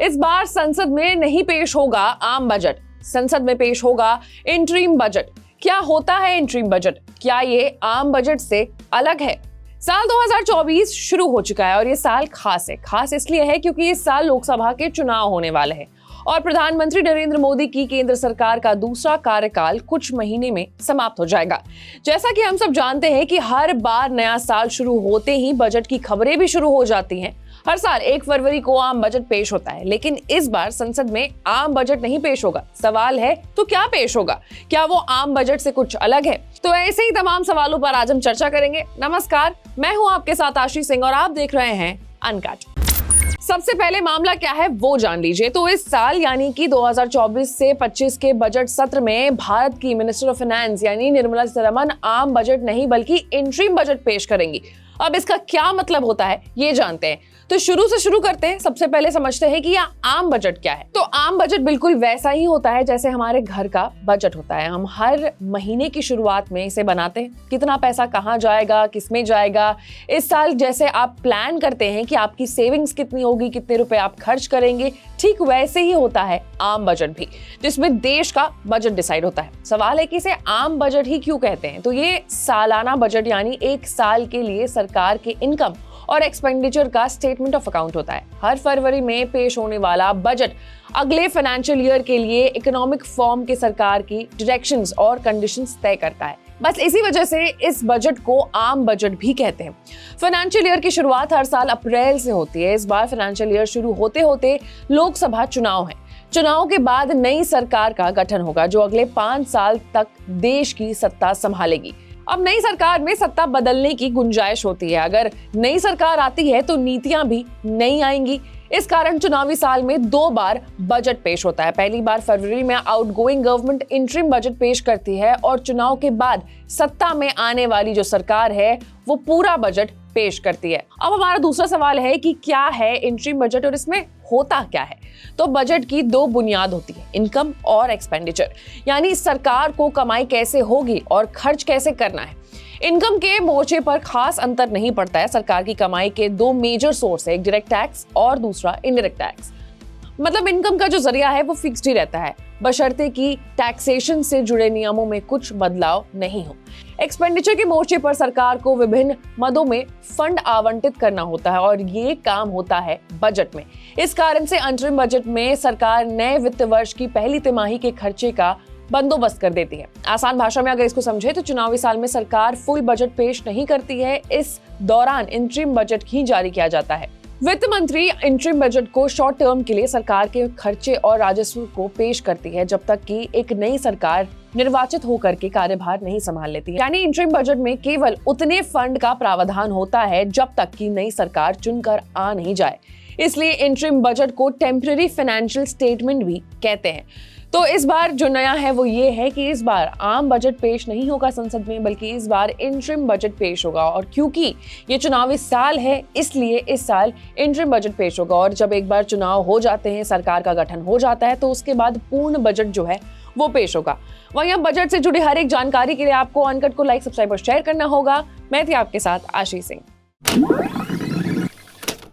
इस बार संसद में नहीं पेश होगा आम बजट, संसद में पेश होगा इंटरिम बजट। क्या होता है इंटरिम बजट? क्या ये आम बजट से अलग है? साल 2024 शुरू हो चुका है और ये साल खास है। खास इसलिए है क्योंकि इस साल लोकसभा के चुनाव होने वाले हैं और प्रधानमंत्री नरेंद्र मोदी की केंद्र सरकार का दूसरा कार्यकाल कुछ महीने में समाप्त हो जाएगा। जैसा कि हम सब जानते हैं कि हर बार नया साल शुरू होते ही बजट की खबरें भी शुरू हो जाती हैं। हर साल 1 फरवरी को आम बजट पेश होता है, लेकिन इस बार संसद में आम बजट नहीं पेश होगा। सवाल है तो क्या पेश होगा? क्या वो आम बजट से कुछ अलग है? तो ऐसे ही तमाम सवालों पर आज हम चर्चा करेंगे। नमस्कार, मैं हूं आपके साथ आशीष सिंह और आप देख रहे हैं अनकट। सबसे पहले मामला क्या है वो जान लीजिए। तो इस साल यानी कि 2024 से 25 के बजट सत्र में भारत की मिनिस्टर ऑफ फाइनेंस यानी निर्मला सीतारमण आम बजट नहीं बल्कि इंटरिम बजट पेश करेंगी। अब इसका क्या मतलब होता है ये जानते हैं। तो शुरू से शुरू करते हैं। सबसे पहले समझते हैं कि यह आम बजट क्या है। तो आम बजट बिल्कुल वैसा ही होता है जैसे हमारे घर का बजट होता है। हम हर महीने की शुरुआत में इसे बनाते हैं। कितना पैसा कहाँ जाएगा, किसमें जाएगा, इस साल जैसे आप प्लान करते हैं कि आपकी सेविंग्स कितनी होगी, कितने रुपए आप खर्च करेंगे, ठीक वैसे ही होता है आम बजट भी, जिसमें देश का बजट डिसाइड होता है। सवाल है कि इसे आम बजट ही क्यों कहते हैं? तो ये सालाना बजट यानी एक साल के लिए सरकार के इनकम और एक्सपेंडिचर का स्टेटमेंट ऑफ अकाउंट होता है। हर फरवरी में पेश होने वाला बजट अगले फाइनेंशियल ईयर के लिए इकोनॉमिक फॉर्म के सरकार की डायरेक्शंस और कंडीशंस तय करता है। बस इसी वजह से इस बजट को आम बजट भी कहते हैं। फाइनेंशियल ईयर की शुरुआत हर साल अप्रैल से होती है। इस बार फाइनेंशियल ईयर शुरू होते होते लोकसभा चुनाव है। चुनाव के बाद नई सरकार का गठन होगा जो अगले 5 साल तक देश की सत्ता संभालेगी। अब नई सरकार में सत्ता बदलने की गुंजाइश होती है। अगर नई सरकार आती है तो नीतियां भी नई आएंगी। इस कारण चुनावी साल में 2 बार बजट पेश होता है। पहली बार फरवरी में आउटगोइंग गवर्नमेंट इंटरिम बजट पेश करती है और चुनाव के बाद सत्ता में आने वाली जो सरकार है वो पूरा बजट पेश करती है। अब हमारा दूसरा सवाल है कि क्या है इंटरिम बजट और इसमें होता क्या है? तो बजट की 2 बुनियाद होती है, इनकम और एक्सपेंडिचर, यानी सरकार को कमाई कैसे होगी और खर्च कैसे करना है। इनकम के मोर्चे पर खास अंतर नहीं पड़ता है। सरकार की कमाई के 2 मेजर सोर्स है, एक डायरेक्ट टैक्स और दूसरा इनडायरेक्ट टैक्स। मतलब इनकम का जो जरिया है वो फिक्स्ड ही रहता है, बशर्ते कि टैक्सेशन से जुड़े नियमों में कुछ बदलाव नहीं हो। एक्सपेंडिचर के मोर्चे पर सरकार को विभिन्न मदों में फंड आवंटित करना होता है और ये काम होता है बजट में। इस कारण से अंतरिम बजट में सरकार नए वित्त वर्ष की पहली तिमाही के खर्चे का बंदोबस्त कर देती है। आसान भाषा में अगर इसको समझे तो चुनावी साल में सरकार फुल बजट पेश नहीं करती है। इस दौरान इंटरिम बजट ही जारी किया जाता है। वित्त मंत्री इंटरिम बजट को शॉर्ट टर्म के लिए सरकार के खर्चे और राजस्व को पेश करती है जब तक कि एक नई सरकार निर्वाचित होकर के कार्यभार नहीं संभाल लेती है। यानी इंटरिम बजट में केवल उतने फंड का प्रावधान होता है जब तक कि नई सरकार चुनकर आ नहीं जाए। इसलिए इंटरिम बजट को टेम्पररी फाइनेंशियल स्टेटमेंट भी कहते हैं। तो इस बार जो नया है वो ये है कि इस बार आम बजट पेश नहीं होगा संसद में, बल्कि इस बार इंटरिम बजट पेश होगा। और क्योंकि ये चुनावी साल है इसलिए इस साल इंटरिम बजट पेश होगा। और जब एक बार चुनाव हो जाते हैं, सरकार का गठन हो जाता है, तो उसके बाद पूर्ण बजट जो है वो पेश होगा। वहीं अब बजट से जुड़ी हर एक जानकारी के लिए आपको अनकट को लाइक, सब्सक्राइब और शेयर करना होगा। मैं थी आपके साथ आशीष सिंह।